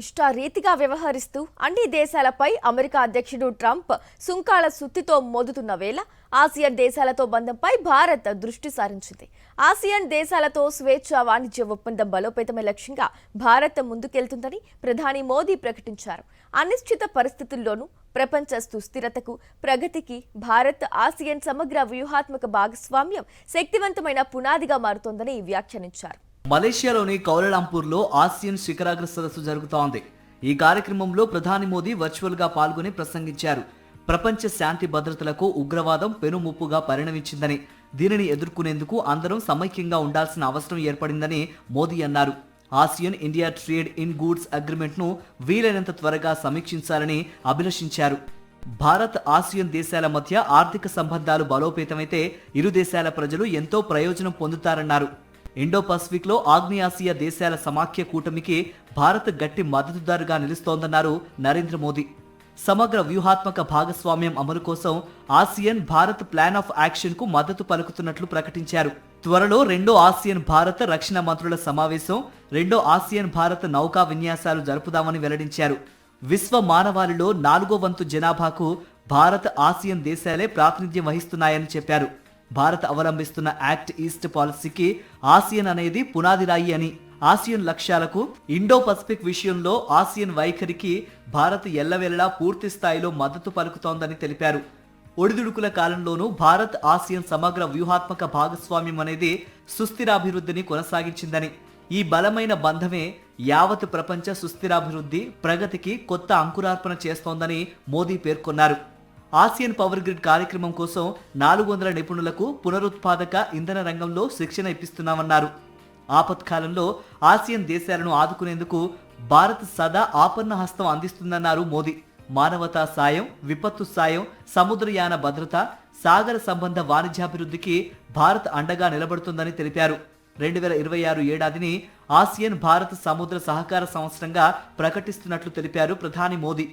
ఇష్టారీతిగా వ్యవహరిస్తూ అన్ని దేశాలపై అమెరికా అధ్యక్షుడు ట్రంప్ సుంకాల సుత్తితో మోదుతున్న వేళ ఆసియన్ దేశాలతో బంధంపై భారత్ దృష్టి సారించింది. ఆసియన్ దేశాలతో స్వేచ్ఛ వాణిజ్య ఒప్పందం బలోపేతమే లక్ష్యంగా భారత్ ముందుకెళ్తుందని ప్రధాని మోదీ ప్రకటించారు. అనిశ్చిత పరిస్థితుల్లోనూ ప్రపంచ సుస్థిరతకు, ప్రగతికి భారత్ ఆసియన్ సమగ్ర వ్యూహాత్మక భాగస్వామ్యం శక్తివంతమైన పునాదిగా మారుతోందని వ్యాఖ్యానించారు. మలేషియాలోని కౌలాలంపూర్లో ఆసియన్ శిఖరాగ్ర సదస్సు జరుగుతోంది. ఈ కార్యక్రమంలో ప్రధాని మోదీ వర్చువల్ గా పాల్గొని ప్రసంగించారు. ప్రపంచ శాంతి భద్రతలకు ఉగ్రవాదం పెనుముప్పుగా పరిణమించిందని, దీనిని ఎదుర్కొనేందుకు అందరం సమైక్యంగా ఉండాల్సిన అవసరం ఏర్పడిందని మోదీ అన్నారు. Asian India trade in goods agreement ను వీలైనంత త్వరగా సమీక్షించాలని అభిలషించారు. భారత్ ఆసియన్ దేశాల మధ్య ఆర్థిక సంబంధాలు బలోపేతమైతే ఇరు దేశాల ప్రజలు ఎంతో ప్రయోజనం పొందుతారన్నారు. ఇండో పసిఫిక్ లో ఆగ్నేయాసియా దేశాల సమాఖ్య కూటమికి భారత్ గట్టి మద్దతుదారుగా నిలుస్తోందన్నారు నరేంద్ర మోదీ. సమగ్ర వ్యూహాత్మక భాగస్వామ్యం అమలు కోసం Asian Bharat plan of action కు మద్దతు పలుకుతున్నట్లు ప్రకటించారు. త్వరలో రెండో ఆసియన్ భారత్ రక్షణ మంత్రుల సమావేశం, రెండో ఆసియన్ భారత్ నౌకా విన్యాసాలు జరుపుదామని వెల్లడించారు. విశ్వ మానవాళిలో 4వ వంతు జనాభాకు భారత్ ఆసియన్ దేశాలే ప్రాతినిధ్యం వహిస్తున్నాయని చెప్పారు. భారత్ అవలంబిస్తున్న యాక్ట్ ఈస్ట్ పాలసీకి ఆసియన్ అనేది పునాది రాయి అని, ఆసియన్ లక్ష్యాలకు, ఇండో పసిఫిక్ విషయంలో ఆసియన్ వైఖరికి భారత్ ఎల్లవేళలా పూర్తి స్థాయిలో మద్దతు పలుకుతోందని తెలిపారు. ఒడిదుడుకుల కాలంలోనూ భారత్ ఆసియన్ సమగ్ర వ్యూహాత్మక భాగస్వామ్యం అనేది సుస్థిరాభివృద్ధిని కొనసాగించిందని, ఈ బలమైన బంధమే యావత్ ప్రపంచ సుస్థిరాభివృద్ధి, ప్రగతికి కొత్త అంకురార్పణ చేస్తోందని మోదీ పేర్కొన్నారు. ఆసియన్ పవర్ గ్రిడ్ కార్యక్రమం కోసం 400 నిపుణులకు పునరుత్పాదక ఇంధన రంగంలో శిక్షణ ఇప్పిస్తున్నామన్నారు. ఆపత్కాలంలో ఆసియన్ దేశాలను ఆదుకునేందుకు భారత్ సదా ఆపన్న హస్తం అందిస్తుందన్నారు మోదీ. మానవతా సాయం, విపత్తు సాయం, సముద్రయాన భద్రత, సాగర సంబంధ వాణిజ్యాభివృద్ధికి భారత్ అండగా నిలబడుతుందని తెలిపారు. 2026 ఏడాదిని ఆసియన్ భారత్ సముద్ర సహకార సంవత్సరంగా ప్రకటిస్తున్నట్లు తెలిపారు ప్రధాని మోదీ.